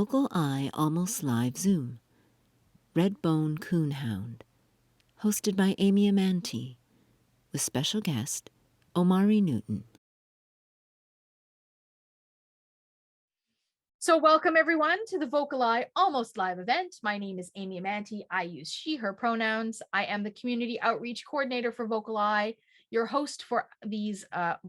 VocalEye Almost Live Zoom, Redbone Coonhound, hosted by Amy Amantea, with special guest Omari Newton. So welcome everyone to the VocalEye Almost Live event. My name is Amy Amantea. I use she, her pronouns. I am the community outreach coordinator for VocalEye, your host for these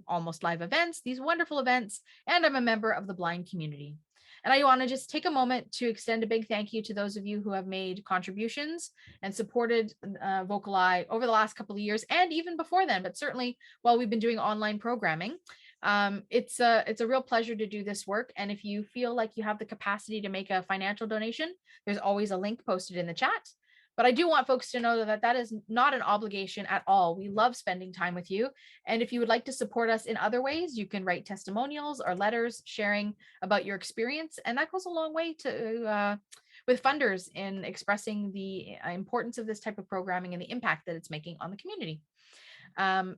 almost live events, these wonderful events, and I'm a member of the blind community. And I want to just take a moment to extend a big thank you to those of you who have made contributions and supported VocalEye over the last couple of years and even before then, but certainly while we've been doing online programming. It's a real pleasure to do this work. And if you feel like you have the capacity to make a financial donation, there's always a link posted in the chat. But I do want folks to know that that is not an obligation at all. We love spending time with you. And if you would like to support us in other ways, you can write testimonials or letters sharing about your experience. And that goes a long way to with funders in expressing the importance of this type of programming and the impact that it's making on the community.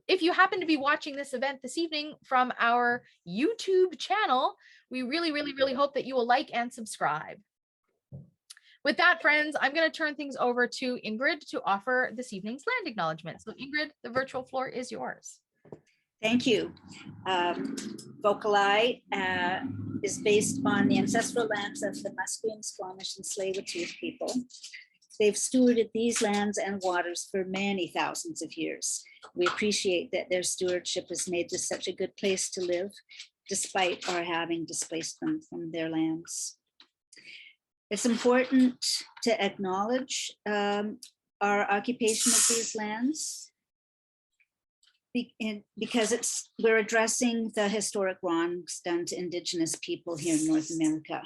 If you happen to be watching this event this evening from our YouTube channel, we really hope that you will like and subscribe. With that, friends, I'm going to turn things over to Ingrid to offer this evening's land acknowledgement. So Ingrid, the virtual floor is yours. Thank you. VocalEye is based on the ancestral lands of the Musqueam, Squamish, and Tsleil-Waututh people. They've stewarded these lands and waters for many thousands of years. We appreciate that their stewardship has made this such a good place to live, despite our having displaced them from their lands. It's important to acknowledge our occupation of these lands because we're addressing the historic wrongs done to Indigenous people here in North America.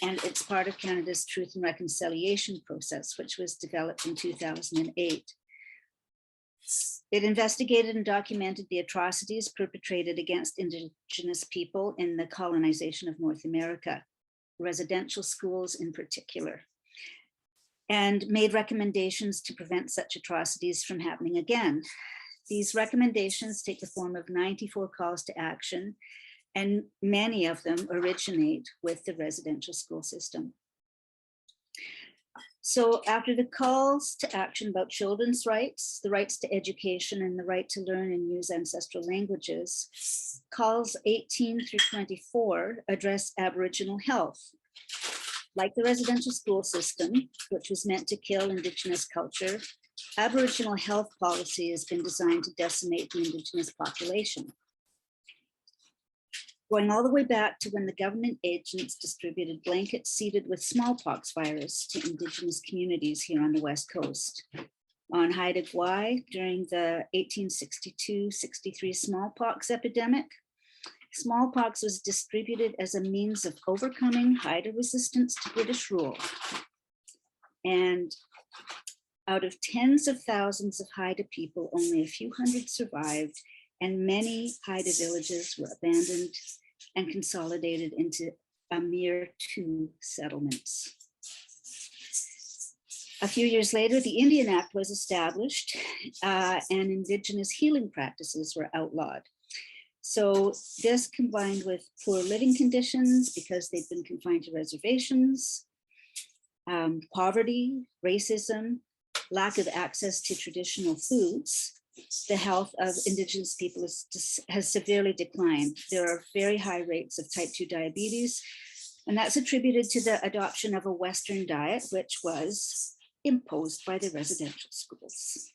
And it's part of Canada's Truth and Reconciliation process, which was developed in 2008. It investigated and documented the atrocities perpetrated against Indigenous people in the colonization of North America, residential schools in particular, and made recommendations to prevent such atrocities from happening again. These recommendations take the form of 94 calls to action, and many of them originate with the residential school system. So after the calls to action about children's rights, the rights to education, and the right to learn and use ancestral languages, calls 18 through 24 address Aboriginal health. Like the residential school system, which was meant to kill Indigenous culture, Aboriginal health policy has been designed to decimate the Indigenous population. Going all the way back to when the government agents distributed blankets seeded with smallpox virus to Indigenous communities here on the West Coast. On Haida Gwaii, during the 1862-63 smallpox epidemic, smallpox was distributed as a means of overcoming Haida resistance to British rule. And out of tens of thousands of Haida people, only a few hundred survived, and many Haida villages were abandoned and consolidated into a mere 2 settlements. A few years later, the Indian Act was established and Indigenous healing practices were outlawed. So this combined with poor living conditions because they've been confined to reservations, poverty, racism, lack of access to traditional foods, the health of Indigenous people has severely declined. There are very high rates of type 2 diabetes, and that's attributed to the adoption of a Western diet, which was imposed by the residential schools.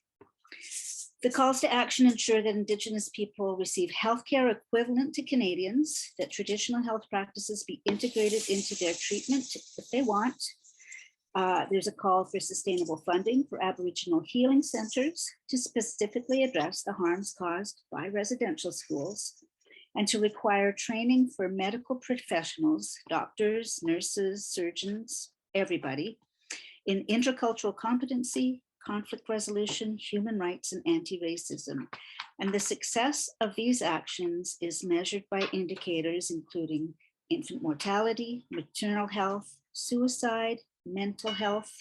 The calls to action ensure that Indigenous people receive healthcare equivalent to Canadians, that traditional health practices be integrated into their treatment if they want. There's a call for sustainable funding for Aboriginal healing centers to specifically address the harms caused by residential schools, and to require training for medical professionals, doctors, nurses, surgeons, everybody, in intercultural competency, conflict resolution, human rights, and anti-racism. And the success of these actions is measured by indicators including infant mortality, maternal health, suicide, mental health,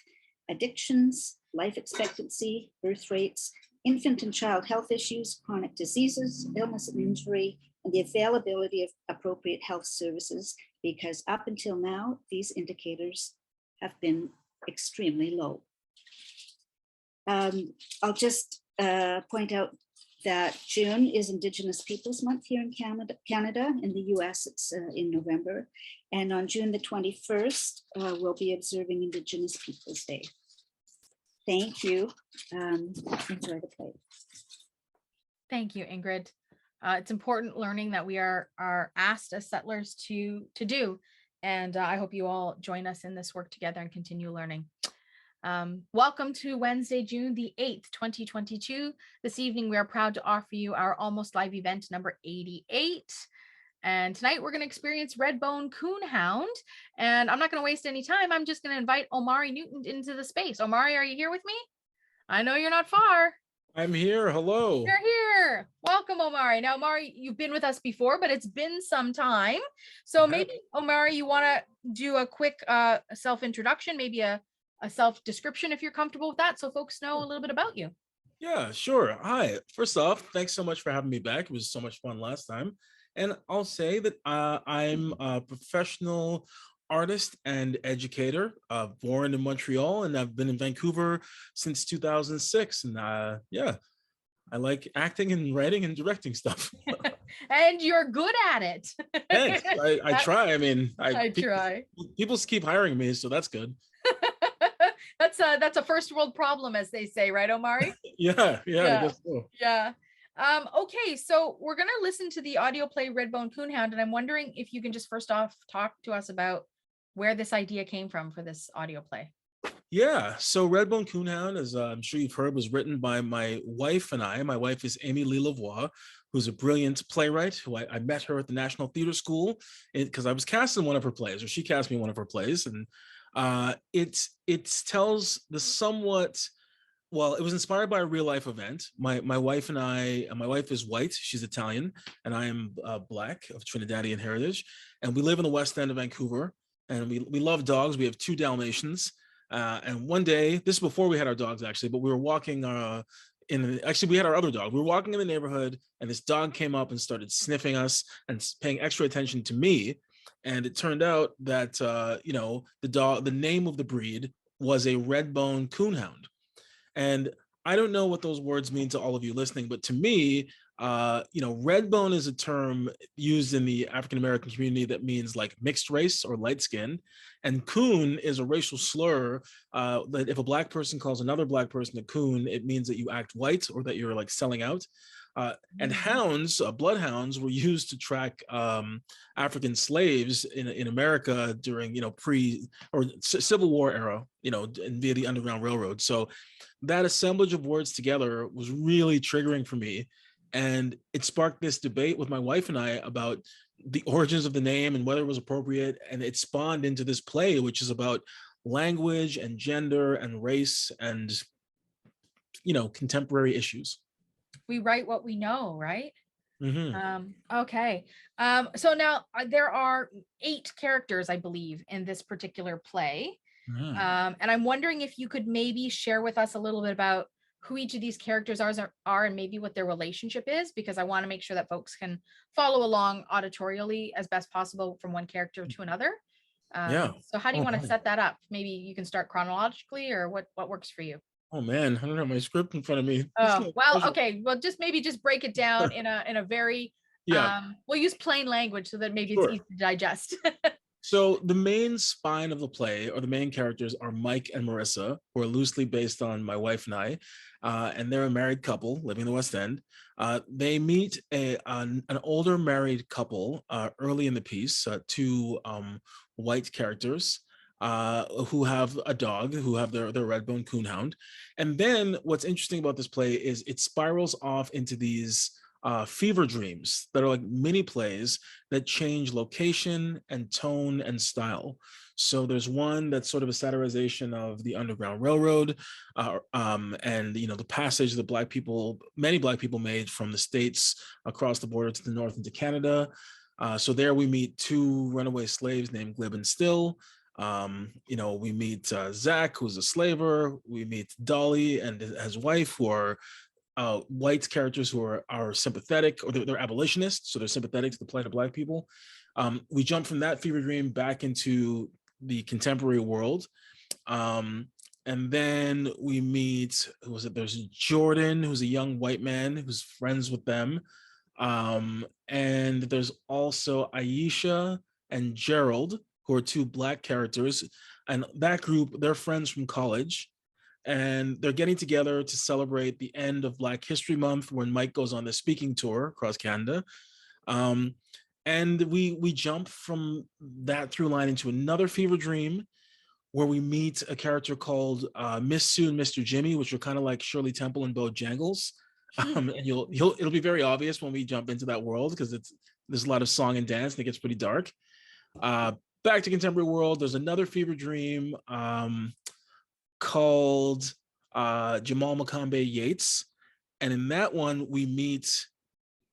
addictions, life expectancy, birth rates, infant and child health issues, chronic diseases, illness and injury, and the availability of appropriate health services because up until now, these indicators have been extremely low. I'll just point out that June is Indigenous Peoples Month here in Canada. In the US, it's in November. And on June the 21st, we'll be observing Indigenous Peoples Day. Thank you. Enjoy the play. Thank you, Ingrid. It's important learning that we are asked as settlers to do. And I hope you all join us in this work together and continue learning. Welcome to Wednesday, June the 8th, 2022. This evening, we are proud to offer you our Almost Live event number 88. And tonight we're going to experience Redbone Coonhound. And I'm not going to waste any time. I'm just going to invite Omari Newton into the space. Omari, are you here with me? I know you're not far. I'm here. Hello. You're here. Welcome, Omari. Now, Omari, you've been with us before, but it's been some time. So maybe, Omari, you want to do a quick self-introduction, maybe a self-description if you're comfortable with that, so folks know a little bit about you. Yeah, sure. Hi. First off, thanks so much for having me back. It was so much fun last time. And I'll say that I'm a professional artist and educator, born in Montreal, and I've been in Vancouver since 2006. And yeah, I like acting and writing and directing stuff. And you're good at it. Thanks. I try. I mean, I try. People keep hiring me, so that's good. That's a first world problem, as they say, right, Omari? Yeah. I guess so. Yeah. Okay, so we're gonna listen to the audio play Redbone Coonhound, and I'm wondering if you can just first off talk to us about where this idea came from for this audio play. Yeah, so Redbone Coonhound, as I'm sure you've heard, was written by my wife and I. My wife is Amy Lavoie, who's a brilliant playwright who I met her at the National Theatre School because I was cast in one of her plays, or she cast me in one of her plays, and it tells the somewhat, well, it was inspired by a real life event. My wife and I, my wife is white, she's Italian, and I am Black of Trinidadian heritage. And we live in the West End of Vancouver, and we love dogs. We have 2 Dalmatians. And one day, this is before we had our dogs actually, but we were walking actually we had our other dog. We were walking in the neighborhood and this dog came up and started sniffing us and paying extra attention to me. And it turned out that, the name of the breed was a Redbone Coonhound. And I don't know what those words mean to all of you listening, but to me, Redbone is a term used in the African-American community that means like mixed race or light skin. And coon is a racial slur that if a Black person calls another Black person a coon, it means that you act white or that you're like selling out. And hounds, bloodhounds, were used to track African slaves in America during, pre or Civil War era, and via the Underground Railroad. So that assemblage of words together was really triggering for me. And it sparked this debate with my wife and I about the origins of the name and whether it was appropriate. And it spawned into this play, which is about language and gender and race and, contemporary issues. We write what we know, right? Mm-hmm. Okay. So now there are 8 characters, I believe, in this particular play. Mm-hmm. And I'm wondering if you could maybe share with us a little bit about who each of these characters are and maybe what their relationship is, because I want to make sure that folks can follow along auditorially as best possible from one character to another. So how do you want to set that up? Maybe you can start chronologically, or what works for you? Oh man, I don't have my script in front of me. Oh, well, okay. Well, just break it down in a very, we'll use plain language so that maybe it's easy to digest. So the main spine of the play, or the main characters, are Mike and Marissa, who are loosely based on my wife and I, and they're a married couple living in the West End. They meet an older married couple early in the piece, 2 white characters who have a dog, who have their Redbone Coonhound. And then what's interesting about this play is it spirals off into these fever dreams that are like mini plays that change location and tone and style. So there's one that's sort of a satirization of the Underground Railroad and the passage that many Black people made from the States across the border to the north into Canada. So there we meet 2 runaway slaves named Glib and Still. We meet Zach, who's a slaver. We meet Dolly and his wife, who are white characters who are sympathetic, or they're abolitionists, so they're sympathetic to the plight of Black people. We jump from that fever dream back into the contemporary world. And then we meet, who was it? There's Jordan, who's a young white man who's friends with them. And there's also Aisha and Gerald, who are two Black characters. And that group, they're friends from college. And they're getting together to celebrate the end of Black History Month when Mike goes on the speaking tour across Canada. And we jump from that through line into another fever dream where we meet a character called Miss Sue and Mr. Jimmy, which are kind of like Shirley Temple and Bojangles. And it'll be very obvious when we jump into that world, because there's a lot of song and dance and it gets pretty dark. Back to contemporary world, there's another fever dream called Jamal Makambe Yates. And in that one, we meet,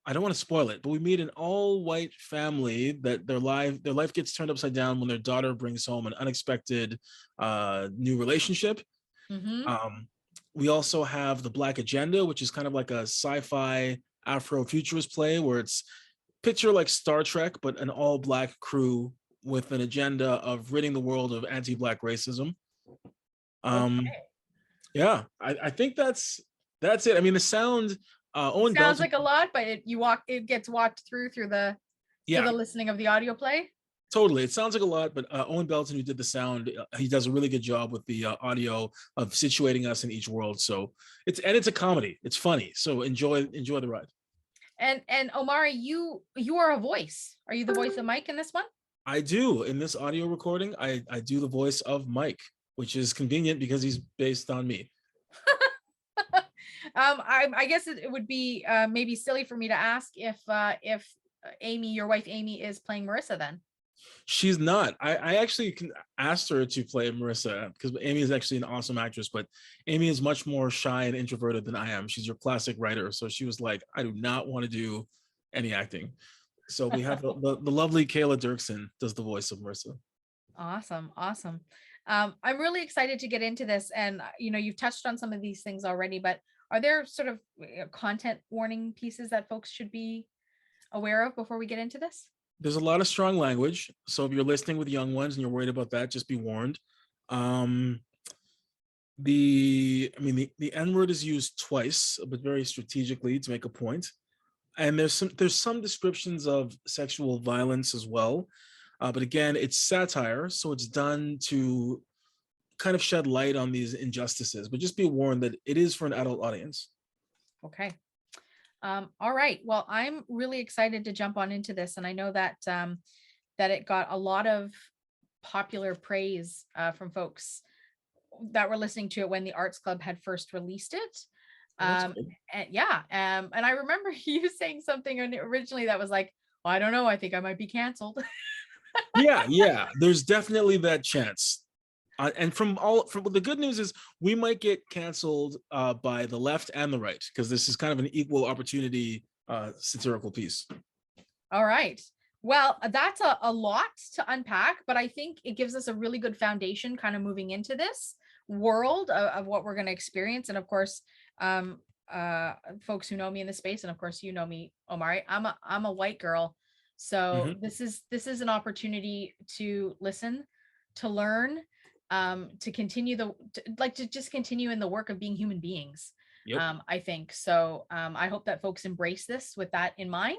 I don't want to spoil it, but we meet an all-white family that their life gets turned upside down when their daughter brings home an unexpected new relationship. We also have The Black Agenda, which is kind of like a sci-fi Afrofuturist play where it's picture like Star Trek, but an all-Black crew with an agenda of ridding the world of anti-Black racism. Yeah, I think that's it. I mean, the sound, Owen Sounds Belton, like a lot, but it gets walked through the listening of the audio play. Totally, it sounds like a lot, but Owen Belton, who did the sound, he does a really good job with the audio of situating us in each world. So it's a comedy. It's funny. So enjoy the ride. And Omari, you are a voice. Are you the voice of Mike in this one? I do. In this audio recording, I do the voice of Mike, which is convenient because he's based on me. I guess it would be maybe silly for me to ask if Amy, your wife Amy, is playing Marissa then. She's not. I actually asked her to play Marissa because Amy is actually an awesome actress, but Amy is much more shy and introverted than I am. She's your classic writer. So she was like, I do not want to do any acting. So we have the lovely Kayla Dirksen does the voice of Marissa. Awesome. I'm really excited to get into this. And, you've touched on some of these things already, but are there sort of content warning pieces that folks should be aware of before we get into this? There's a lot of strong language. So if you're listening with young ones and you're worried about that, just be warned. The N word is used twice, but very strategically to make a point. And there's some descriptions of sexual violence as well. But again, it's satire. So it's done to kind of shed light on these injustices, but just be warned that it is for an adult audience. Okay. All right. Well, I'm really excited to jump on into this. And I know that that it got a lot of popular praise from folks that were listening to it when the Arts Club had first released it. And I remember you saying something originally that was like, well, I don't know, I think I might be canceled. Yeah. There's definitely that chance. And from the good news is we might get canceled by the left and the right, because this is kind of an equal opportunity satirical piece. All right. Well, that's a lot to unpack, but I think it gives us a really good foundation kind of moving into this world of what we're going to experience. And of course, folks who know me in the space, and of course, you know me, Omari, I'm a white girl. So this is an opportunity to listen, to learn, to continue to just continue in the work of being human beings. Yep. I think so. I hope that folks embrace this with that in mind.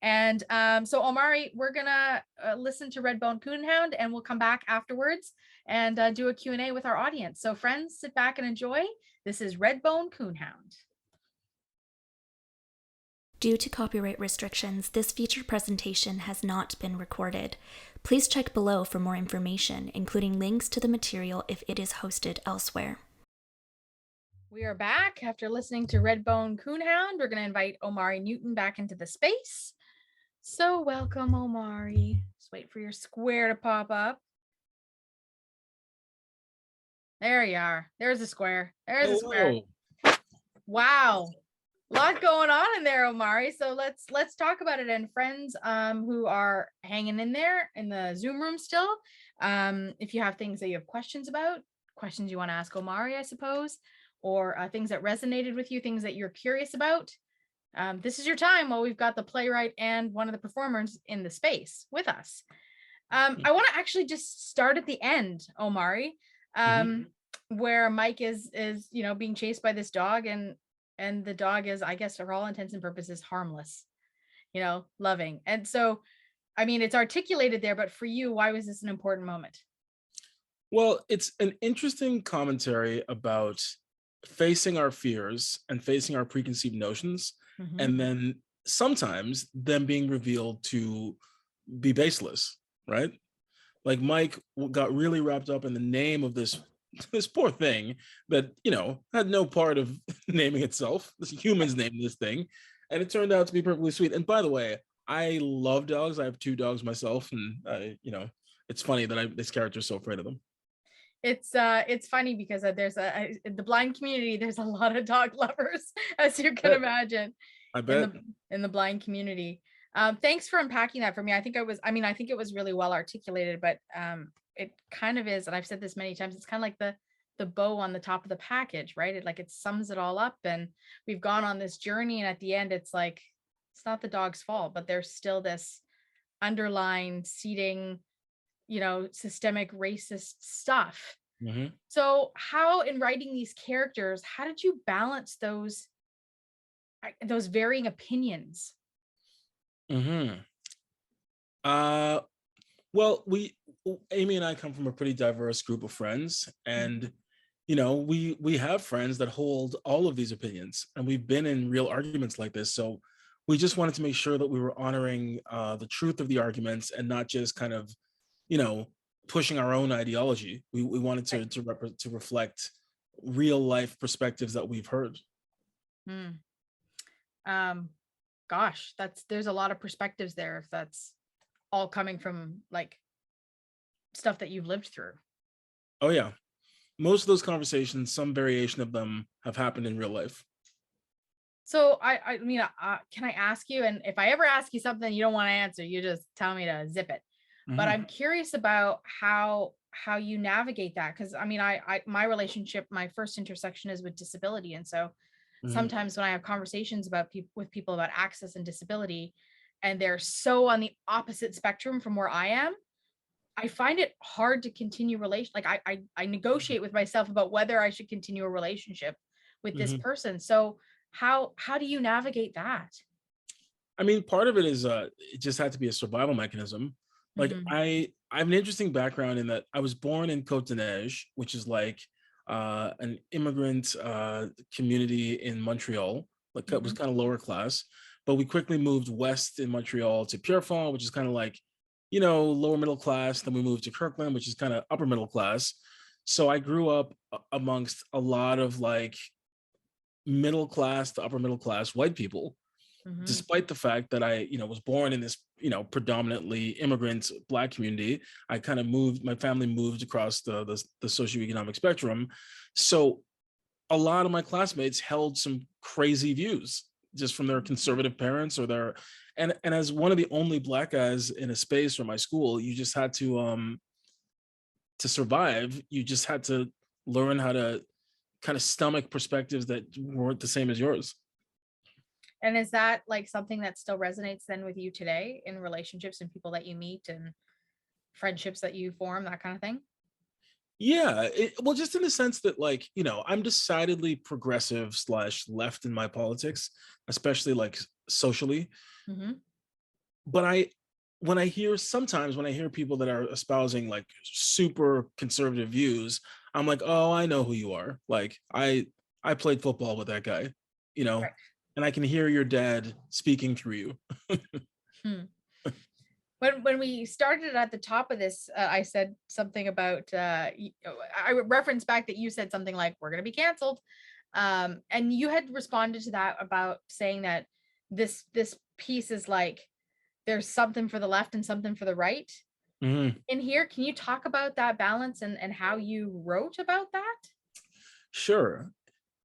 And so Omari, we're gonna listen to Redbone Coonhound, and we'll come back afterwards and do a Q&A with our audience. So friends, sit back and enjoy. This is Redbone Coonhound. Due to copyright restrictions, this featured presentation has not been recorded. Please check below for more information, including links to the material if it is hosted elsewhere. We are back after listening to Redbone Coonhound. We're going to invite Omari Newton back into the space. So welcome, Omari. Just wait for your square to pop up. There you are. There's a square. There's a square. Wow. A lot going on in there, Omari. So let's talk about it. And friends who are hanging in there in the Zoom room still, if you have things that you have questions about, questions you want to ask Omari, I suppose, or things that resonated with you, things that you're curious about, this is your time while we've got the playwright and one of the performers in the space with us. I want to actually just start at the end, Omari, where Mike is being chased by this dog, and the dog is, I guess, for all intents and purposes, harmless, loving. And so, I mean, it's articulated there, but for you, why was this an important moment? Well, it's an interesting commentary about facing our fears and facing our preconceived notions, and then sometimes them being revealed to be baseless, right? Like Mike got really wrapped up in the name of this poor thing that had no part of naming itself. This humans named this thing, and it turned out to be perfectly sweet. And by the way, I love dogs. I have 2 dogs myself, and it's funny that this character is so afraid of them. It's funny because there's in the blind community, there's a lot of dog lovers, as you can imagine. I bet. In the blind community. Thanks for unpacking that for me. I think it was really well articulated, but it kind of is, and I've said this many times, it's kind of like the bow on the top of the package, right? It sums it all up, and we've gone on this journey, and at the end it's like, it's not the dog's fault, but there's still this underlying seeding, systemic racist stuff. So how, in writing these characters, how did you balance those varying opinions? Well, Amy and I come from a pretty diverse group of friends, and we have friends that hold all of these opinions, and we've been in real arguments like this. So we just wanted to make sure that we were honoring the truth of the arguments and not just kind of pushing our own ideology. We wanted to reflect real life perspectives that we've heard. Gosh, there's a lot of perspectives there, if that's all coming from like stuff that you've lived through. Oh yeah, most of those conversations, some variation of them, have happened in real life. So I mean, can I ask you, and if I ever ask you something you don't want to answer, you just tell me to zip it. But I'm curious about how you navigate that, because I mean, my relationship, my first intersection is with disability, and so sometimes when I have conversations with people about access and disability, and they're so on the opposite spectrum from where I am, I find it hard to continue like I negotiate with myself about whether I should continue a relationship with this person. So how do you navigate that? I mean, part of it is it just had to be a survival mechanism. Like I have an interesting background in that I was born in Côte d'Ivoire, which is like an immigrant community in Montreal. Like it was kind of lower class, but we quickly moved west in Montreal to Pierrefonds, which is kind of like lower middle class. Then we moved to Kirkland, which is kind of upper middle class. So I grew up amongst a lot of like middle class to upper middle class white people, despite the fact that I was born in this predominantly immigrant Black community. I kind of my family moved across the socioeconomic spectrum. So a lot of my classmates held some crazy views just from their conservative parents or and as one of the only Black guys in a space or my school, you just had to survive, you just had to learn how to kind of stomach perspectives that weren't the same as yours. And is that like something that still resonates then with you today in relationships and people that you meet and friendships that you form, that kind of thing? Yeah, well, just in the sense that like, I'm decidedly progressive / left in my politics, especially like socially. But when I hear people that are espousing like super conservative views, I'm like, oh, I know who you are. Like I played football with that guy, right. And I can hear your dad speaking through you. When we started at the top of this, I said something about, I referenced back that you said something like, we're going to be canceled. And you had responded to that about saying that this piece is like, there's something for the left and something for the right. In here, can you talk about that balance and how you wrote about that? Sure.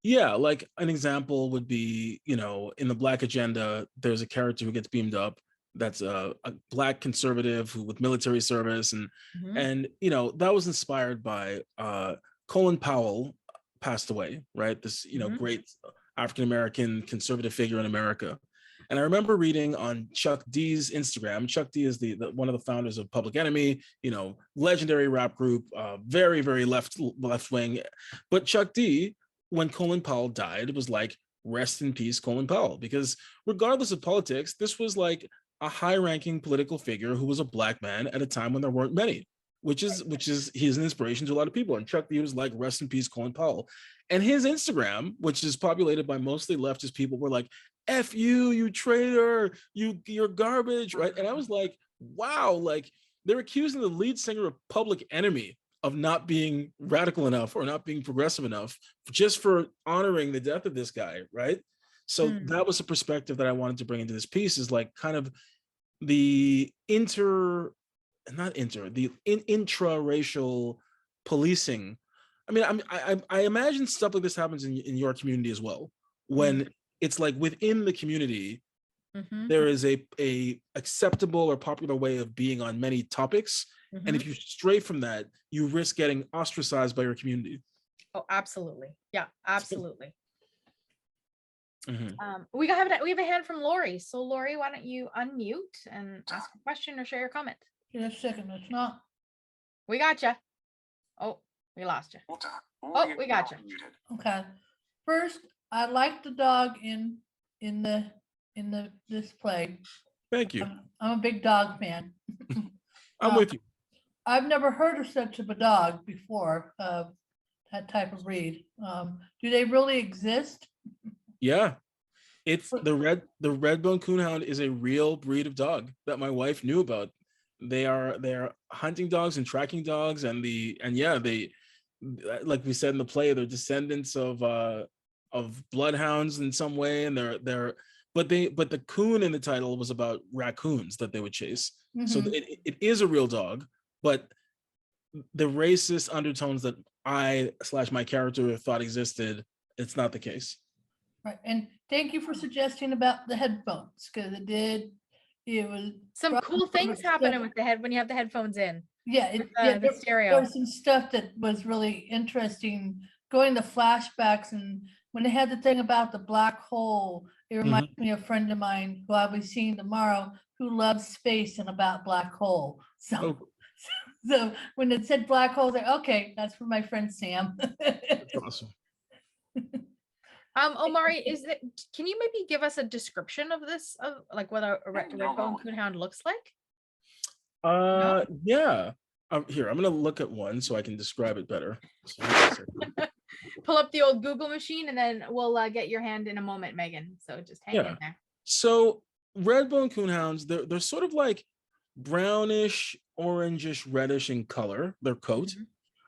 Yeah, like an example would be, in the Black agenda, there's a character who gets beamed up that's a Black conservative with military service, and that was inspired by Colin Powell, passed away, right? This, Mhm. great African-American conservative figure in America. And I remember reading on Chuck D's Instagram. Chuck D is the one of the founders of Public Enemy, legendary rap group, very, very left wing. But Chuck D, when Colin Powell died, was like, rest in peace, Colin Powell, because regardless of politics, this was like a high-ranking political figure who was a Black man at a time when there weren't many, which is he's an inspiration to a lot of people. And Chuck D was like, rest in peace, Colin Powell. And his Instagram, which is populated by mostly leftist people, were like, F you, you traitor, you're garbage, right? And I was like, wow, like they're accusing the lead singer of Public Enemy of not being radical enough or not being progressive enough just for honoring the death of this guy, right? So that was a perspective that I wanted to bring into this piece, is like kind of the intra-racial policing. I mean, I imagine stuff like this happens in your community as well, when it's like within the community, there is a acceptable or popular way of being on many topics. And if you stray from that, you risk getting ostracized by your community. Oh, absolutely. Yeah, absolutely. Mm-hmm. We have a hand from Lori. So Lori, why don't you unmute and ask a question or share your comment? Just a second, it's not. We got you. Oh, we lost you. Oh, we got you. Okay. First, I like the dog in the display. Thank you. I'm a big dog fan. I'm with you. I've never heard of such of a dog before, that type of breed. Do they really exist? Yeah. It's the Redbone Coonhound is a real breed of dog that my wife knew about. They're hunting dogs and tracking dogs, and they, like we said in the play, they're descendants of bloodhounds in some way, and but the coon in the title was about raccoons that they would chase. So it is a real dog, but the racist undertones that my character thought existed, it's not the case. Right, and thank you for suggesting about the headphones, because it was some cool things happening with the head when you have the headphones in. Yeah, the stereo. There was some stuff that was really interesting, going to flashbacks, and when they had the thing about the black hole, it reminds me of a friend of mine who I'll be seeing tomorrow, who loves space and about black hole. So when it said black hole, I was like, okay, that's for my friend Sam. That's awesome. Omari, can you maybe give us a description of this, of like what a Redbone Coonhound looks like? Yeah. Here, I'm gonna look at one so I can describe it better. Pull up the old Google machine, and then we'll get your hand in a moment, Megan. So just hang in there. So Redbone Coonhounds, they're sort of like brownish, orangish, reddish in color. Their coat.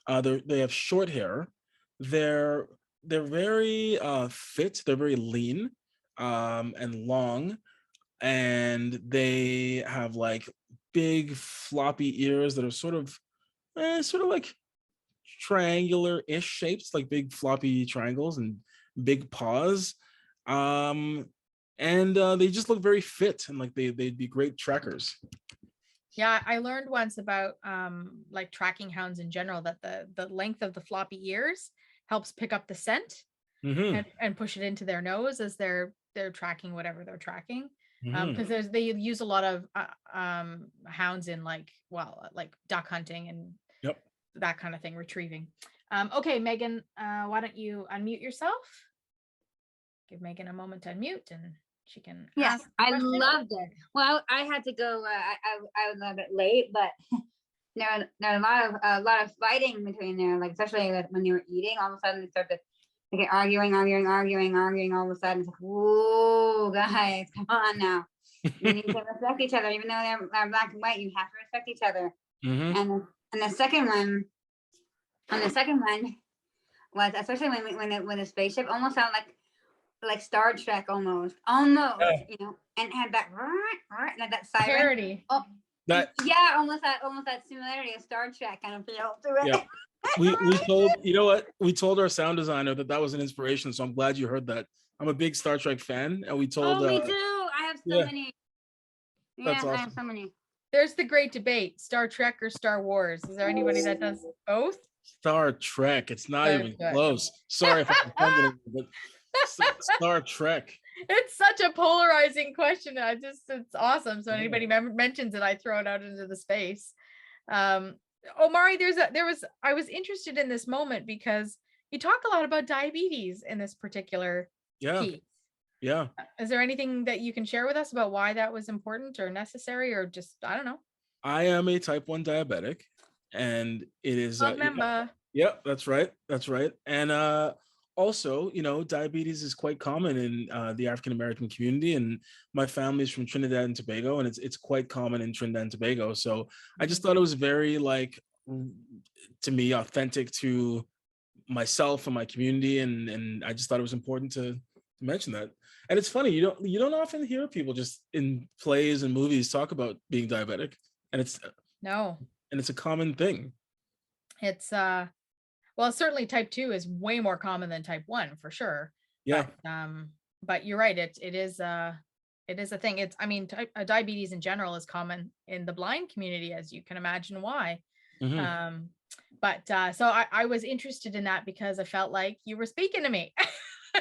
They have short hair. They're very fit. They're very lean and long, and they have like big floppy ears that are sort of like triangular-ish shapes, like big floppy triangles, and big paws. And they just look very fit, and like they'd be great trackers. Yeah, I learned once about like tracking hounds in general, that the length of the floppy ears helps pick up the scent and push it into their nose as they're tracking whatever they're tracking. Because they use a lot of hounds in like duck hunting and that kind of thing, retrieving. Okay, Megan, why don't you unmute yourself? Give Megan a moment to unmute, and she can. Yes, I loved it. Well, I had to go. I was a little bit late, but there were a lot of fighting between there, like especially when they were eating. All of a sudden, they started arguing. All of a sudden, it's like, whoa, guys, come on now. You need to respect each other, even though they're black and white. You have to respect each other. And the second one, was especially when the spaceship almost sounded like Star Trek almost, you know, and had that like that siren parody. Oh, almost that similarity of Star Trek kind of feel to it. Yeah. We told our sound designer that was an inspiration, so I'm glad you heard that. I'm a big Star Trek fan, and we told me too. I have so many. That's awesome. I have so many. There's the great debate: Star Trek or Star Wars. Is there anybody that does both? Star Trek. It's not Star even Trek. close. Sorry if I'm offending you, but Star Trek. It's such a polarizing question. It's awesome. So anybody mentions it, I throw it out into the space. Omari, I was interested in this moment because you talk a lot about diabetes in this particular piece. Yeah. Is there anything that you can share with us about why that was important or necessary, or just, I don't know? I am a type 1 diabetic, and it is Remember. yeah, that's right. That's right. And also, diabetes is quite common in the African American community, and my family is from Trinidad and Tobago, and it's quite common in Trinidad and Tobago. So I just thought it was very, like, to me, authentic to myself and my community, and I just thought it was important to mention that. And it's funny, you don't often hear people just in plays and movies talk about being diabetic, and it's a common thing. It's well, certainly type 2 is way more common than type 1 for sure. Yeah. But you're right, it is a thing. Diabetes in general is common in the blind community, as you can imagine why. So I was interested in that because I felt like you were speaking to me.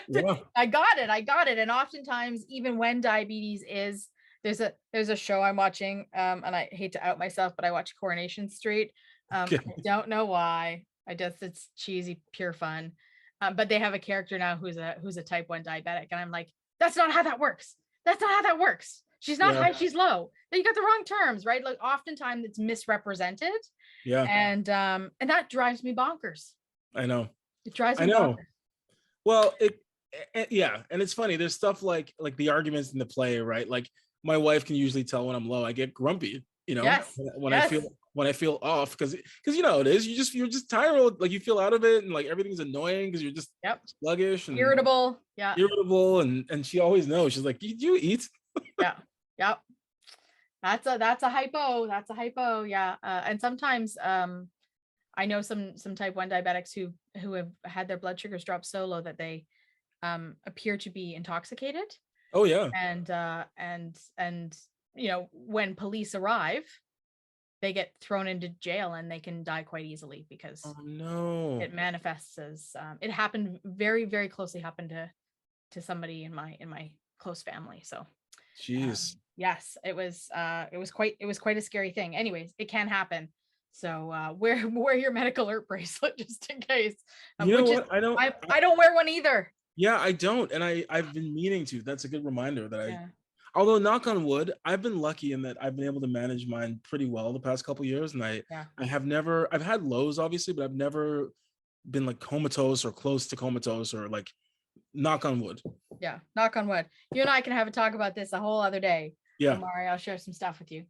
Yeah. I got it. And oftentimes, even when diabetes is, there's a show I'm watching, and I hate to out myself, but I watch Coronation Street. I don't know why. It's cheesy, pure fun. But they have a character now who's a type 1 diabetic, and I'm like, that's not how that works. That's not how that works. She's not high, she's low. You got the wrong terms, right? Like oftentimes it's misrepresented. Yeah. And that drives me bonkers. I know. It drives me bonkers. Well, and it's funny. There's stuff like the arguments in the play, right? Like my wife can usually tell when I'm low. I get grumpy, when I feel off, because it is. You're just tired, like you feel out of it, and like everything's annoying because you're just sluggish and irritable. And she always knows. She's like, "Did you eat?" Yep. That's a hypo. That's a hypo. Yeah. And sometimes I know some type 1 diabetics who have had their blood sugars drop so low that they appear to be intoxicated. Oh yeah. And when police arrive, they get thrown into jail and they can die quite easily because it manifests as it happened very, very closely happened to somebody in my close family. So jeez. Yes, it was quite a scary thing. Anyways, it can happen. So wear your medical alert bracelet just in case. I don't wear one either. Yeah, I don't, and I've been meaning to. That's a good reminder that although knock on wood, I've been lucky in that I've been able to manage mine pretty well the past couple of years, and I've had lows obviously, but I've never been like comatose or close to comatose, or like, knock on wood. Yeah, knock on wood. You and I can have a talk about this a whole other day. Yeah, Omari, I'll share some stuff with you.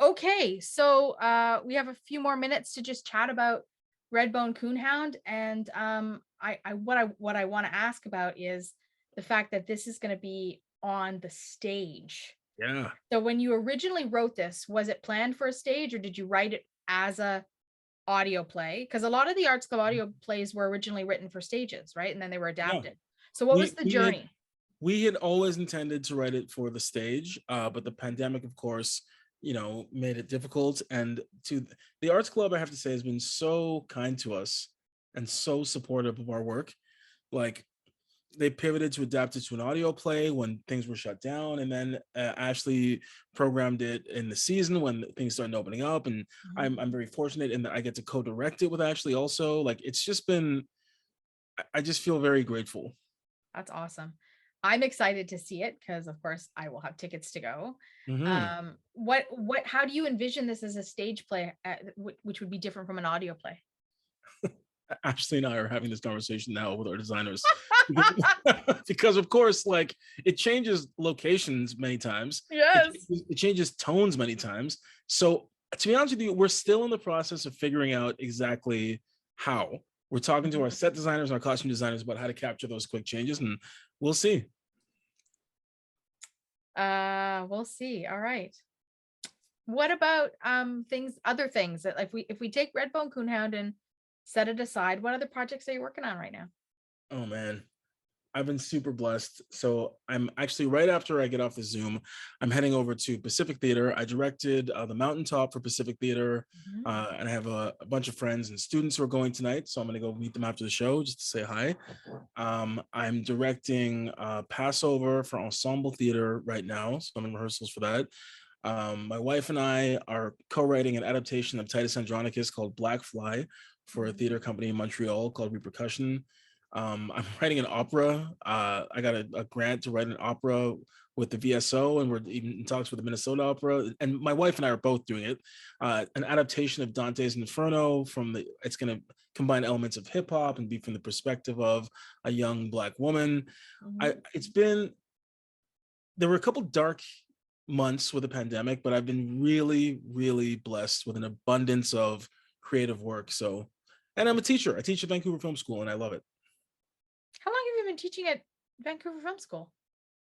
Okay, so we have a few more minutes to just chat about Redbone Coonhound, and what I want to ask about is the fact that this is going to be on the stage. Yeah. So when you originally wrote this, was it planned for a stage, or did you write it as a audio play? Because a lot of the Arts Club audio plays were originally written for stages, right? And then they were adapted. Yeah. So what was the journey? We had always intended to write it for the stage, but the pandemic, of course, made it difficult. And to the Arts Club, I have to say, has been so kind to us and so supportive of our work. Like, they pivoted to adapt it to an audio play when things were shut down, and then Ashley programmed it in the season when things started opening up. And I'm very fortunate in that I get to co-direct it with Ashley also. Like, it's just been, I just feel very grateful. That's awesome. I'm excited to see it because, of course, I will have tickets to go. How do you envision this as a stage play, which would be different from an audio play? Ashley and I are having this conversation now with our designers because of course, like, it changes locations many times. Yes. It changes tones many times. So to be honest with you, we're still in the process of figuring out exactly how. We're talking to our set designers and our costume designers about how to capture those quick changes, and we'll see. We'll see. All right. What about other things that if we take Redbone Coonhound and set it aside, what other projects are you working on right now? Oh man, I've been super blessed. So I'm actually, right after I get off the Zoom, I'm heading over to Pacific Theater. I directed the Mountaintop for Pacific Theater, and I have a bunch of friends and students who are going tonight. So I'm going to go meet them after the show just to say hi. I'm directing Passover for Ensemble Theater right now. So I'm in rehearsals for that. My wife and I are co-writing an adaptation of Titus Andronicus called Black Fly for a theater company in Montreal called Repercussion. I'm writing an opera. I got a grant to write an opera with the VSO, and we're even in talks with the Minnesota Opera. And my wife and I are both doing it. An adaptation of Dante's Inferno it's going to combine elements of hip hop and be from the perspective of a young Black woman. There were a couple dark months with the pandemic, but I've been really, really blessed with an abundance of creative work. So, and I'm a teacher. I teach at Vancouver Film School, and I love it. How long have you been teaching at Vancouver Film School?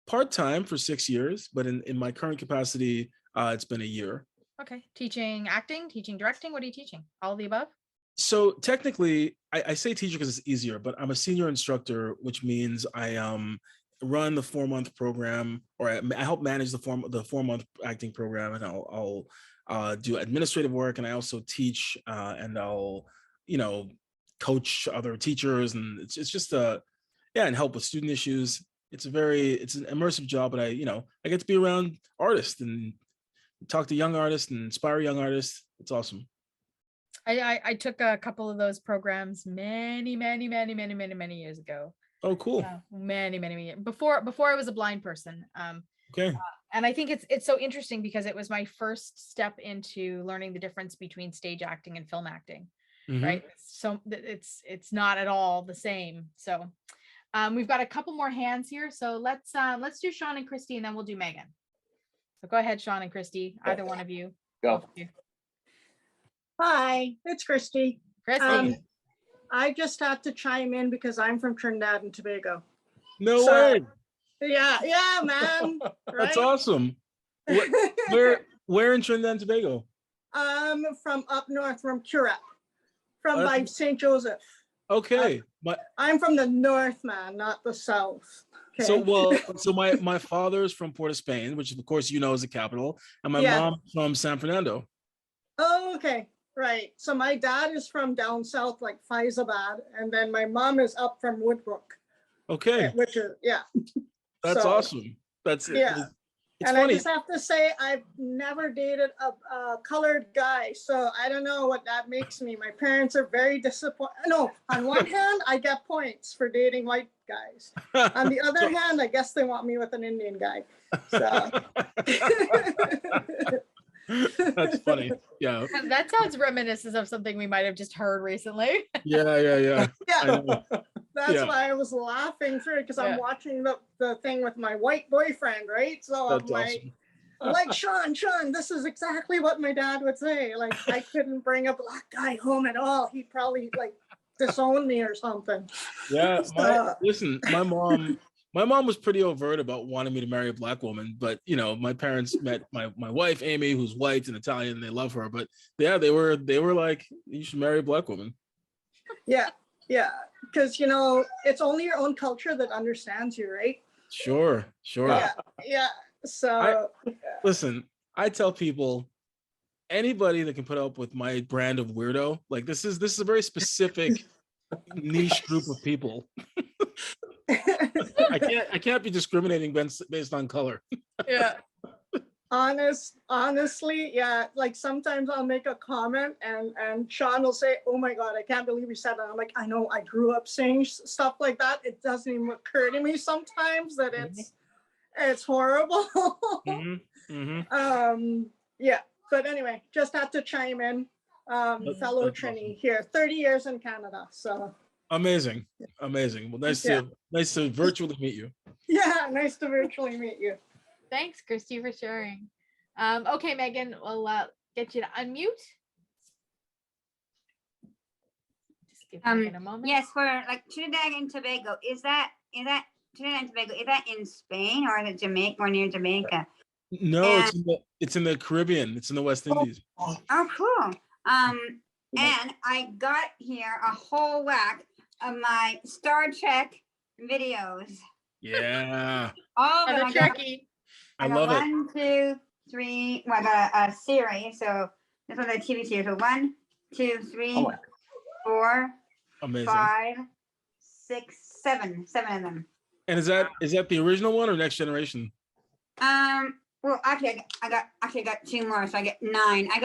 Part-time for 6 years, but in my current capacity, it's been a year. Okay. Teaching acting, teaching directing. What are you teaching? All of the above? So technically, I say teacher because it's easier, but I'm a senior instructor, which means I run the 4-month program, or I help manage the 4-month acting program, and I'll do administrative work, and I also teach, and I'll coach other teachers, and it's just and help with student issues. It's an immersive job, but I get to be around artists and talk to young artists and inspire young artists. It's awesome. I took a couple of those programs many years ago. Oh, cool. Many years before I was a blind person. Okay. And I think it's so interesting because it was my first step into learning the difference between stage acting and film acting. Right. So it's not at all the same. So we've got a couple more hands here. So let's do Sean and Christy, and then we'll do Megan. So go ahead, Sean and Christy, either one of you. Go. Hi, it's Christy. Christy. I just had to chime in because I'm from Trinidad and Tobago. No way. Yeah, man. That's right? awesome. Where in Trinidad and Tobago? From up north, from Curragh, by St. Joseph. Okay. I'm from the north, man, not the south. Okay. So my father's from Port of Spain, which of course is the capital, and my mom's from San Fernando. Oh, okay. Right. So my dad is from down south, like Faizabad, and then my mom is up from Woodbrook. Okay. Which is, That's awesome. That's yeah. It's and funny. I just have to say, I've never dated a colored guy, so I don't know what that makes me. My parents are very disappointed. No, on one hand, I get points for dating white guys. On the other hand, I guess they want me with an Indian guy. So. That's funny. Yeah. That sounds reminiscent of something we might have just heard recently. Yeah. That's why I was laughing through it, because I'm watching the thing with my white boyfriend, right? So That's I'm like, awesome. like Sean, this is exactly what my dad would say. Like, I couldn't bring a black guy home at all. He'd probably like disown me or something. Yeah. So, Listen, my mom was pretty overt about wanting me to marry a black woman, but my parents met my wife Amy, who's white and Italian, and they love her. But yeah, they were like, you should marry a black woman. Yeah, because it's only your own culture that understands you, right? Sure. Yeah. So listen, I tell people, anybody that can put up with my brand of weirdo, like this is a very specific niche group of people. I can't be discriminating based on color. Yeah. Honestly, yeah. Like sometimes I'll make a comment and Sean will say, "Oh my God, I can't believe you said that." I'm like, I know, I grew up saying stuff like that. It doesn't even occur to me sometimes that it's horrible. Yeah. But anyway, just had to chime in. Fellow Trini here, 30 years in Canada. So amazing. Well, nice to virtually meet you. Yeah, nice to virtually meet you. Thanks, Christy, for sharing. Okay, Megan, we'll get you to unmute. Just give Megan a moment. Yes, for like Trinidad and Tobago, is that Trinidad and Tobago? Is that in Spain or is it Jamaica or near Jamaica? No, it's in the Caribbean. It's in the West Indies. Oh, cool. And I got here a whole whack of my Star Trek videos. Yeah, All of And them. the turkey. I got love it. 1, 2, 3. Well, I got a series. So this one's a TV series. So 1, 2, 3, 4, Amazing. 5, 6, 7. 7 of them. And is that the original one or Next Generation? Well, actually, I got 2 more, so I get 9. I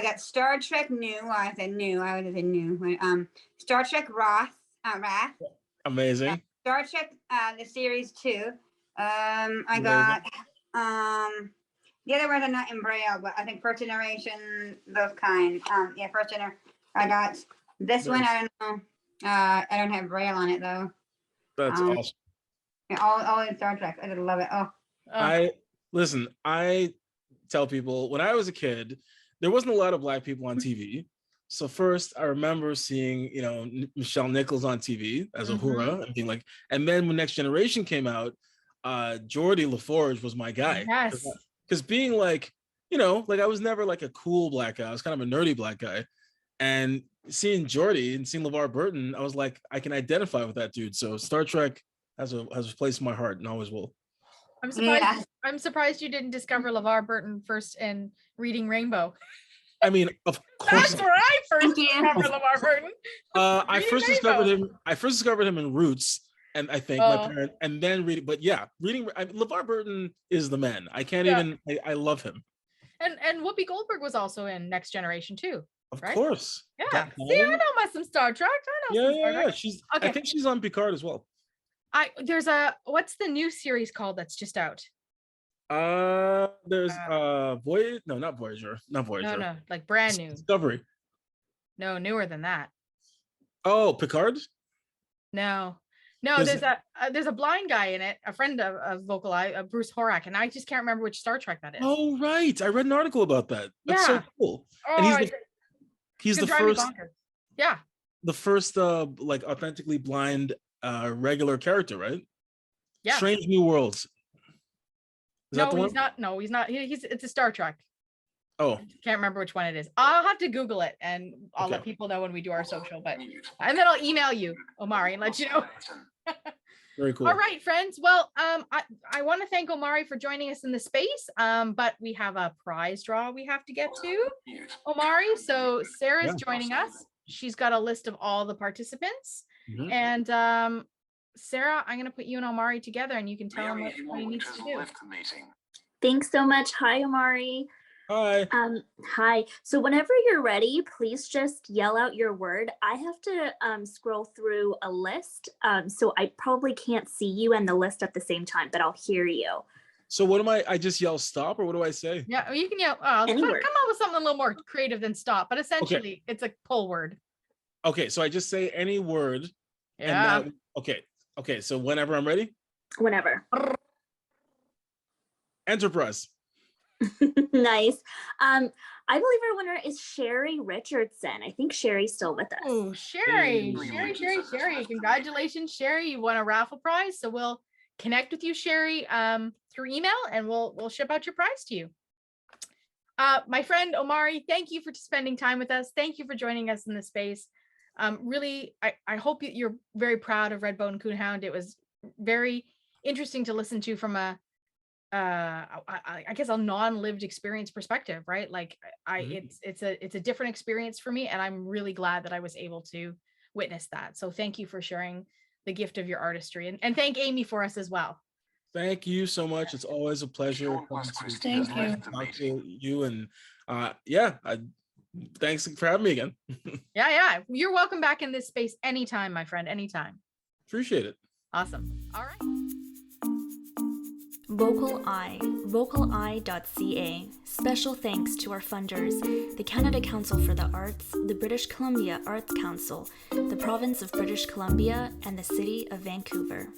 got Star Trek New. Well, I said new. I would have said new. Star Trek Wrath. Amazing. Star Trek the series 2. I got the other ones are not in Braille, but I think first generation, those kind. Yeah, first generation. I got this one. I don't know. I don't have Braille on it though. That's awesome. Yeah, all in Star Trek. I just love it. Oh. I tell people when I was a kid, there wasn't a lot of Black people on TV. So first I remember seeing, Michelle Nichols on TV as Uhura and being like, and then when Next Generation came out, Geordie LaForge was my guy. Yes. Because being like, I was never like a cool Black guy. I was kind of a nerdy Black guy. And seeing Geordie and seeing LeVar Burton, I was like, I can identify with that dude. So Star Trek has a place in my heart and always will. I'm surprised. I'm surprised you didn't discover LeVar Burton first in Reading Rainbow. I mean, of course. That's where I first discovered LeVar Burton. I first discovered him in Roots, and I think my parent, and then reading. But yeah, LeVar Burton is the man. I can't even. I love him. And Whoopi Goldberg was also in Next Generation too. Of course. Yeah. See, I know some Star Trek. I know. Yeah. I think she's on Picard as well. What's the new series called that's just out? There's Voyager. No, not Voyager. Not Voyager. No, like brand new. Discovery. No, newer than that. Oh, Picard? No, there's a blind guy in it, a friend of VocalEye, Bruce Horak, and I just can't remember which Star Trek that is. Oh, right. I read an article about that. That's so cool. And he's the first. Yeah. The first like authentically blind regular character, right? Yeah. Strange New Worlds. He's not. No, he's not. It's a Star Trek. Oh. Can't remember which one it is. I'll have to Google it and I'll let people know when we do our social, and then I'll email you, Omari, and let you know. Very cool. All right, friends. Well, I want to thank Omari for joining us in the space. But we have a prize draw we have to get to, Omari. So Sarah's joining us. She's got a list of all the participants. And Sarah, I'm going to put you and Omari together and you can tell him what he needs to do. Thanks so much. Hi, Omari. Hi. Hi. So whenever you're ready, please just yell out your word. I have to scroll through a list, so I probably can't see you and the list at the same time, but I'll hear you. So what am I just yell stop, or what do I say? Yeah, you can yell. Come up with something a little more creative than stop, but essentially it's a pull word. Okay, so I just say any word. Yeah. And okay. So whenever I'm ready. Whenever. Enterprise. Nice. I believe our winner is Sherry Richardson. I think Sherry's still with us. Oh, Sherry. Congratulations, Sherry. You won a raffle prize. So we'll connect with you, Sherry, through email, and we'll ship out your prize to you. My friend Omari, thank you for spending time with us. Thank you for joining us in this space. Really, I hope you're very proud of Redbone Coonhound. It was very interesting to listen to from I guess a non-lived experience perspective, right? Like it's a different experience for me, and I'm really glad that I was able to witness that. So thank you for sharing the gift of your artistry, and thank Amy for us as well. Thank you so much. It's always a pleasure. Thank you. Talk to you, and thanks for having me again. Yeah. You're welcome back in this space anytime, my friend, anytime. Appreciate it. Awesome. All right. VocalEye, vocaleye.ca. Special thanks to our funders, the Canada Council for the Arts, the British Columbia Arts Council, the Province of British Columbia, and the City of Vancouver.